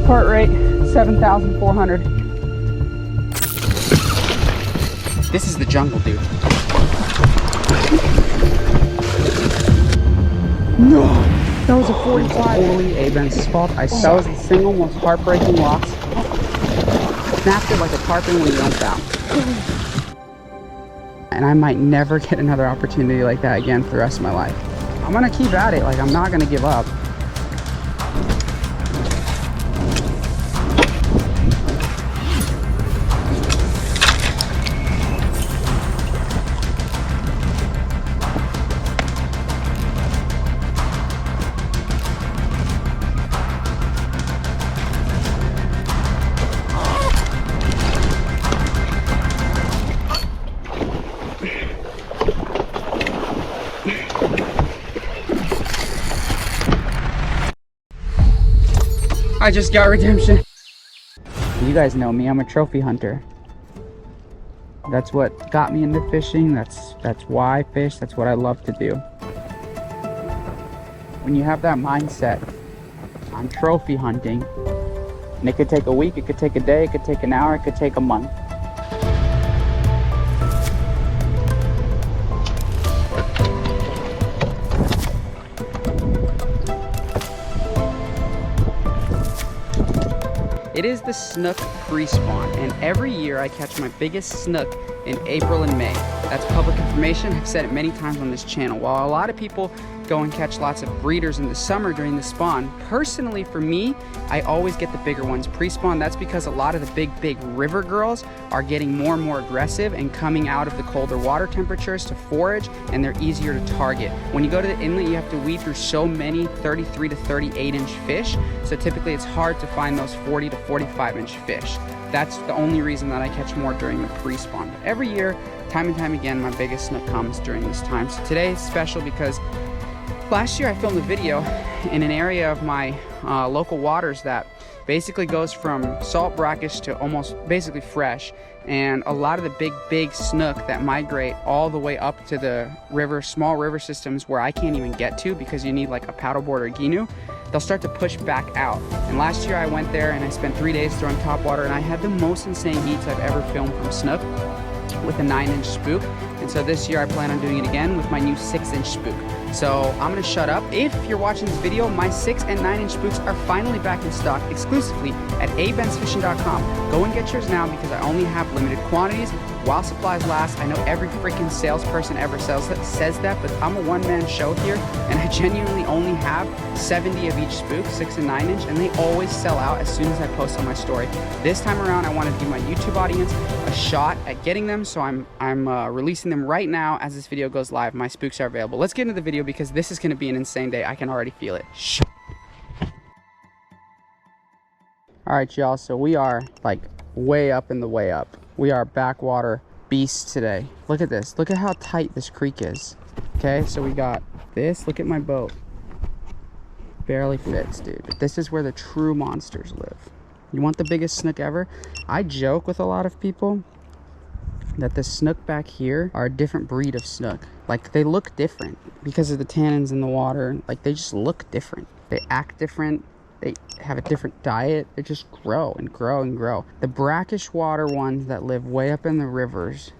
Heart rate 7,400. This is the jungle, dude. No, that was a 45. Totally Abenz's fault. That was the single most heartbreaking loss. Snapped it like a tarpon when you don't bounce. And I might never get another opportunity like that again for the rest of my life. I'm gonna keep at it. Like, I'm not gonna give up. I just got redemption. You guys know me, I'm a trophy hunter. That's what got me into fishing. That's why I fish. That's what I love to do. When you have that mindset on trophy hunting, and it could take a week, it could take a day, it could take an hour, it could take a month. It is the snook pre-spawn, and every year I catch my biggest snook in April and May. That's public information. I've said it many times on this channel. While a lot of people go and catch lots of breeders in the summer during the spawn, personally for me, I always get the bigger ones pre-spawn. That's because a lot of the big river girls are getting more and more aggressive and coming out of the colder water temperatures to forage, and they're easier to target. When you go to the inlet, you have to weed through so many 33 to 38 inch fish, so typically it's hard to find those 40 to 45 inch fish. That's the only reason that I catch more during the pre-spawn. But every year, time and time again, my biggest snook comes during this time. So today is special because last year I filmed a video in an area of my local waters that basically goes from salt brackish to almost basically fresh, and a lot of the big snook that migrate all the way up to the river, small river systems where I can't even get to because you need like a paddleboard or a ginu, they'll start to push back out. And last year I went there and I spent 3 days throwing topwater, and I had the most insane heats I've ever filmed from snook with a 9-inch spook. And so this year I plan on doing it again with my new 6-inch spook. So I'm gonna shut up. If you're watching this video, my 6 and 9-inch spooks are finally back in stock exclusively at abenzfishing.com. Go and get yours now because I only have limited quantities while supplies last. I know every freaking salesperson ever says that, but I'm a one-man show here, and I genuinely only have 70 of each spook, 6 and 9-inch, and they always sell out as soon as I post on my story. This time around, I want to give my YouTube audience a shot at getting them, so I'm releasing them right now as this video goes live. My spooks are available. Let's get into the video because this is going to be an insane day. I can already feel it. All right, y'all, so we are like way up in the way up. We are backwater beasts today. Look at this. Look at how tight this creek is. Okay, so we got this. Look at my boat. Barely fits, dude. But this is where the true monsters live. You want the biggest snook ever? I joke with a lot of people that the snook back here are a different breed of snook. Like, they look different because of the tannins in the water. Like, they just look different. They act different. They have a different diet. They just grow and grow and grow. The brackish water ones that live way up in the rivers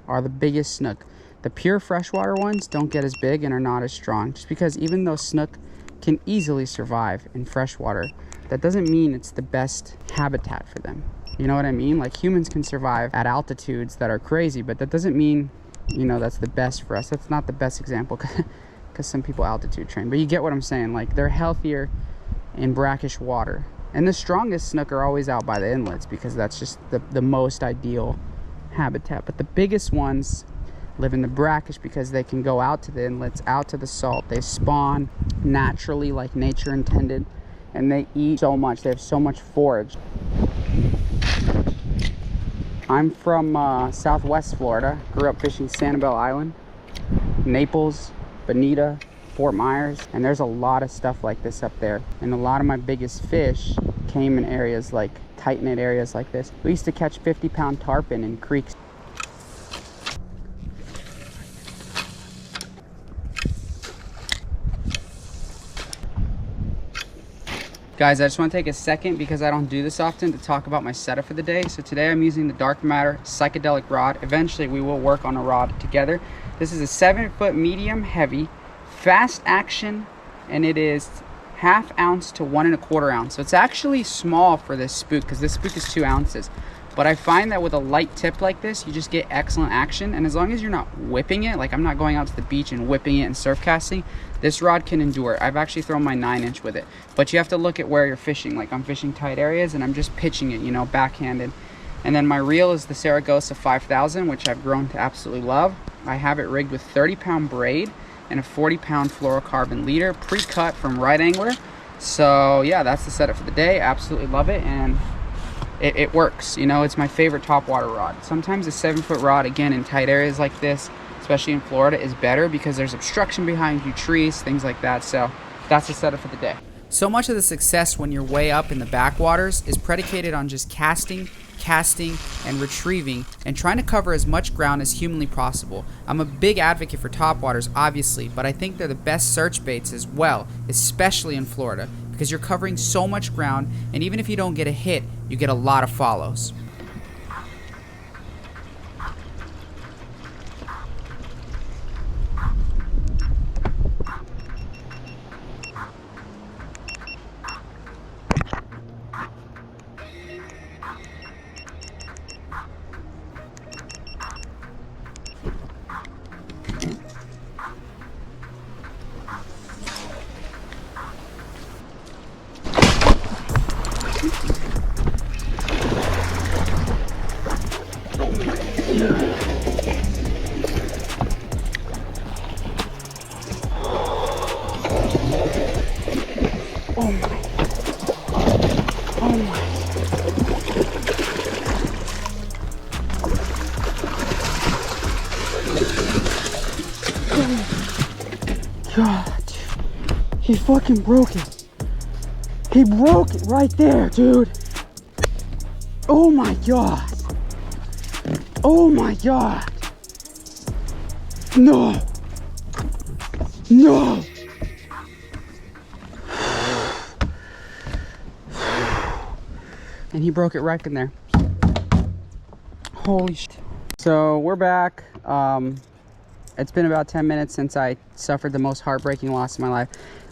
are the biggest snook. The pure freshwater ones don't get as big and are not as strong. Just because even though snook can easily survive in freshwater, that doesn't mean it's the best habitat for them. You know what I mean? Like, humans can survive at altitudes that are crazy, but that doesn't mean, you know, that's the best for us. That's not the best example because some people altitude train. But you get what I'm saying. Like, they're healthier in brackish water, and the strongest snook are always out by the inlets because that's just the most ideal habitat. But the biggest ones live in the brackish because they can go out to the inlets, out to the salt. They spawn naturally like nature intended, and they eat so much. They have so much forage. I'm from Southwest Florida. Grew up fishing Sanibel Island, Naples, Bonita, Fort Myers, and there's a lot of stuff like this up there. And a lot of my biggest fish came in areas like tight-knit areas like this. We used to catch 50-pound tarpon in creeks. Guys, I just want to take a second because I don't do this often to talk about my setup for the day. So today I'm using the Dark Matter psychedelic rod. Eventually we will work on a rod together. This is a 7-foot medium heavy, fast action, and it is 1/2 ounce to 1 1/4 ounce. So it's actually small for this spook because this spook is 2 ounces. But I find that with a light tip like this, you just get excellent action. And as long as you're not whipping it, like I'm not going out to the beach and whipping it and surf casting, this rod can endure. I've actually thrown my 9-inch with it. But you have to look at where you're fishing. Like I'm fishing tight areas and I'm just pitching it, you know, backhanded. And then my reel is the Saragossa 5000, which I've grown to absolutely love. I have it rigged with 30-pound braid and a 40-pound fluorocarbon leader, pre-cut from Right Angler. So yeah, that's the setup for the day. Absolutely love it, and it works. You know, it's my favorite topwater rod. Sometimes a 7-foot rod, again, in tight areas like this, especially in Florida, is better because there's obstruction behind you, trees, things like that. So that's the setup for the day. So much of the success when you're way up in the backwaters is predicated on just casting, and retrieving, and trying to cover as much ground as humanly possible. I'm a big advocate for topwaters, obviously, but I think they're the best search baits as well, especially in Florida, because you're covering so much ground, and even if you don't get a hit, you get a lot of follows. Oh my. Oh my. Oh God. He fucking broke it. He broke it right there, dude. Oh my God. Oh my God. No. No. And he broke it right in there. Holy shit. So we're back. It's been about 10 minutes since I suffered the most heartbreaking loss in my life.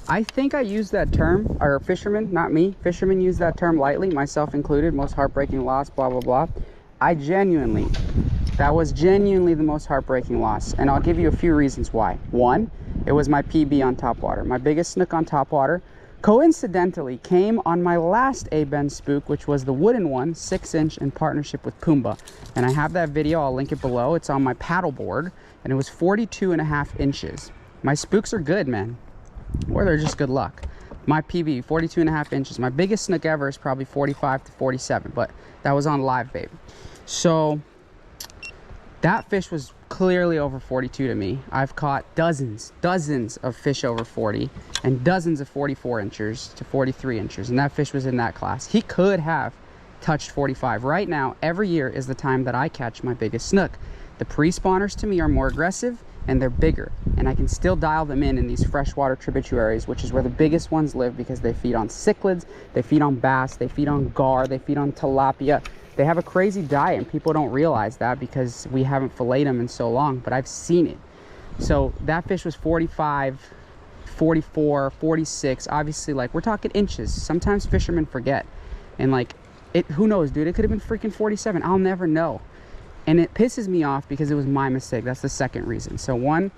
I think I used that term, or fishermen, not me. Fishermen use that term lightly, myself included, most heartbreaking loss, blah, blah, blah. That was genuinely the most heartbreaking loss. And I'll give you a few reasons why. One, it was my PB on topwater. My biggest snook on topwater coincidentally came on my last Abenz Spook, which was the wooden one, 6-inch in partnership with Pumbaa. And I have that video, I'll link it below. It's on my paddleboard, and it was 42.5 inches. My spooks are good, man. Or they're just good luck. My PB, 42.5 inches. My biggest snook ever is probably 45 to 47, but that was on live bait. So that fish was clearly over 42 to me. I've caught dozens of fish over 40 and dozens of 44 inches to 43 inches, and that fish was in that class. He could have touched 45. Right now, every year is the time that I catch my biggest snook. The pre-spawners to me are more aggressive and they're bigger, and I can still dial them in these freshwater tributaries, which is where the biggest ones live because they feed on cichlids, they feed on bass, they feed on gar, they feed on tilapia. They have a crazy diet, and people don't realize that because we haven't filleted them in so long, but I've seen it. So that fish was 45, 44, 46. Obviously, like, we're talking inches. Sometimes fishermen forget. And like, who knows, dude? It could have been freaking 47. I'll never know. And it pisses me off because it was my mistake. That's the second reason. So one,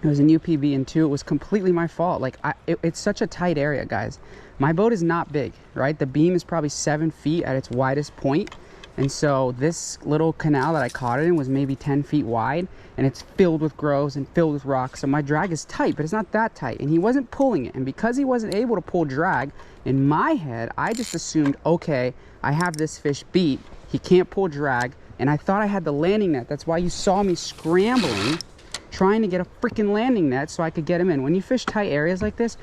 it was a new PB, and two, it was completely my fault. Like, it's such a tight area, guys. My boat is not big, right? The beam is probably 7 feet at its widest point. And so this little canal that I caught it in was maybe 10 feet wide, and it's filled with groves and filled with rocks. So my drag is tight, but it's not that tight. And he wasn't pulling it. And because he wasn't able to pull drag, in my head, I just assumed, okay, I have this fish beat. He can't pull drag. And I thought I had the landing net. That's why you saw me scrambling, trying to get a freaking landing net so I could get him in. When you fish tight areas like this,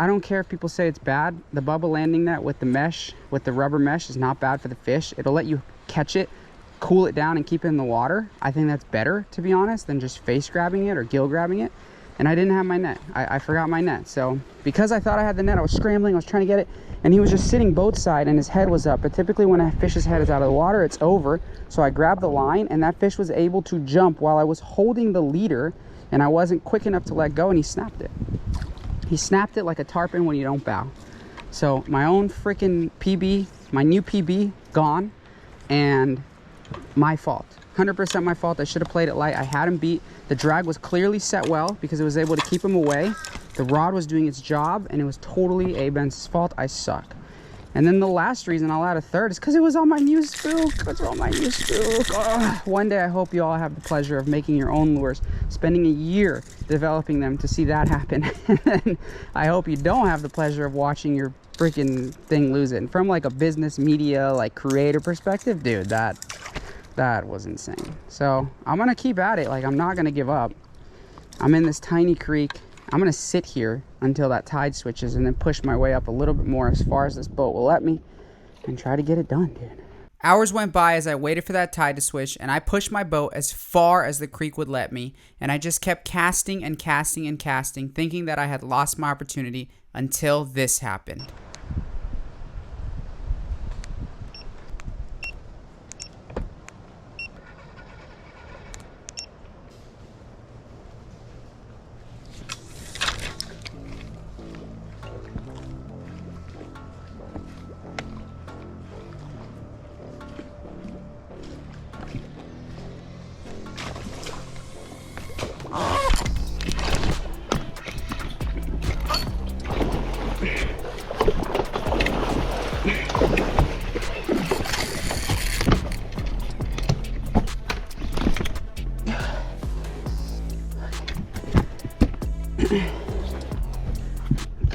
I don't care if people say it's bad. The bubble landing net with the mesh, with the rubber mesh, is not bad for the fish. It'll let you catch it, cool it down, and keep it in the water. I think that's better, to be honest, than just face grabbing it or gill grabbing it. and I didn't have my net. I forgot my net. So because I thought I had the net, I was scrambling, I was trying to get it, and he was just sitting boat side and his head was up. But typically when a fish's head is out of the water, it's over. So I grabbed the line, and that fish was able to jump while I was holding the leader, and I wasn't quick enough to let go, and he snapped it. He snapped it like a tarpon when you don't bow. So my own freaking PB, my new PB, gone, and my fault. 100% my fault. I should have played it light. I had him beat. The drag was clearly set well because it was able to keep him away. The rod was doing its job, and it was totally Abenz's fault. I suck. And then the last reason, I'll add a third, is because it was on my new spook. It's on my new spook. One day I hope you all have the pleasure of making your own lures, spending a year developing them to see that happen. And then I hope you don't have the pleasure of watching your freaking thing lose it. And from like a business media, like creator perspective, dude, that was insane. So I'm gonna keep at it. Like, I'm not gonna give up. I'm in this tiny creek. I'm gonna sit here until that tide switches and then push my way up a little bit more as far as this boat will let me and try to get it done, dude. Hours went by as I waited for that tide to switch, and I pushed my boat as far as the creek would let me, and I just kept casting and casting and casting, thinking that I had lost my opportunity until this happened.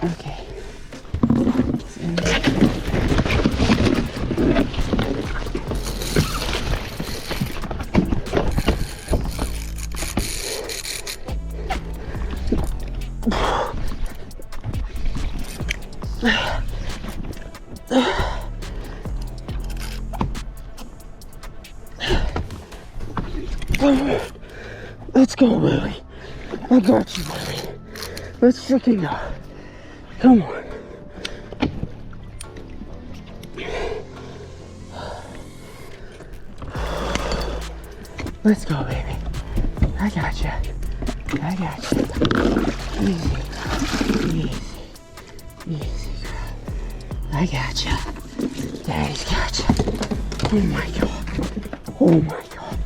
Okay. Let's go, Willie. I got you, Willie. Let's freaking go. Come on. Let's go, baby. I got you. I got you. Easy. Easy. Easy, girl. I got you. Daddy's got you. Oh my God. Oh my God.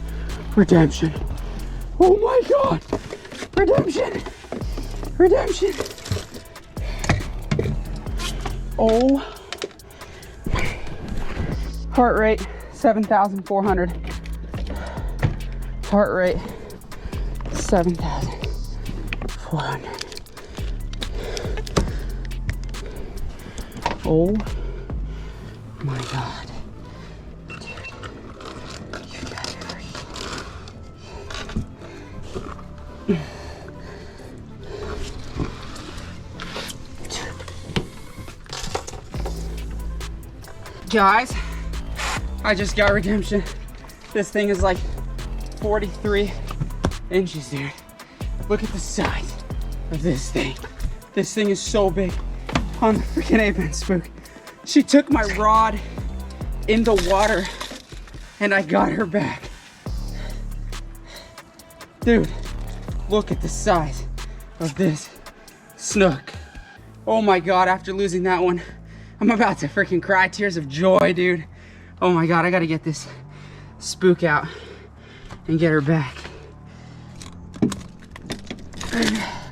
Redemption. Oh my God. Redemption. Redemption. Oh. Heart rate 7,400. Heart rate 7,400. Oh my God. Dude. You guys are Guys, I just got redemption. This thing is like 43 inches, dude. Look at the size of this thing. This thing is so big on the freaking Abenz Spook. She took my rod in the water and I got her back. Dude, look at the size of this snook. Oh my God, after losing that one, I'm about to freaking cry tears of joy, dude. Oh my God, I gotta get this spook out and get her back.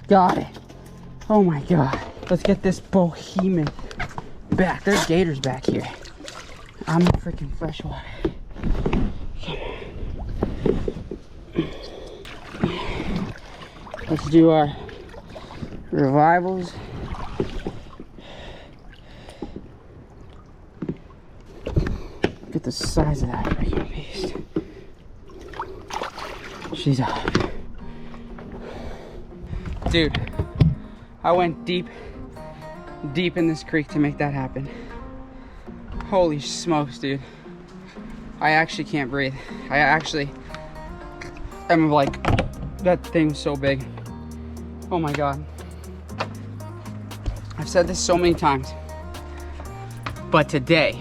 Got it. Oh my God. Let's get this behemoth back. There's gators back here. I'm in freaking freshwater. Let's do our revivals. Look at the size of that freaking beast. She's up. Dude, I went deep in this creek to make that happen. Holy smokes, dude. I actually can't breathe. I'm like, that thing was so big. Oh my God. I've said this so many times, but today's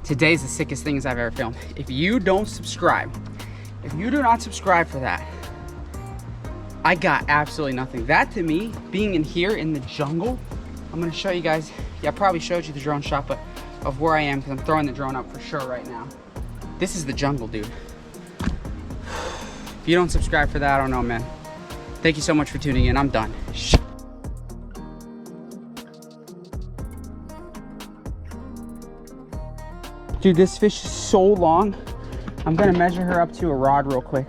the sickest things I've ever filmed. If you don't subscribe, if you do not subscribe for that, I got absolutely nothing. That to me, being in here in the jungle, I'm gonna show you guys, yeah, I probably showed you the drone shot, but of where I am, because I'm throwing the drone up for sure right now. This is the jungle, dude. If you don't subscribe for that, I don't know, man. Thank you so much for tuning in. I'm done. Dude, this fish is so long. I'm gonna measure her up to a rod real quick.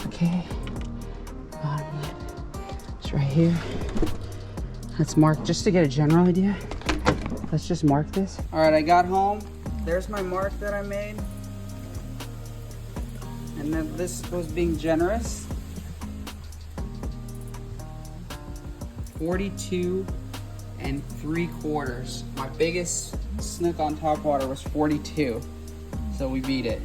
Okay. It's right here. Let's mark, just to get a general idea. Let's just mark this. All right, I got home. There's my mark that I made. And then this was being generous. 42 3/4. My biggest snook on Topwater was 42. So we beat it.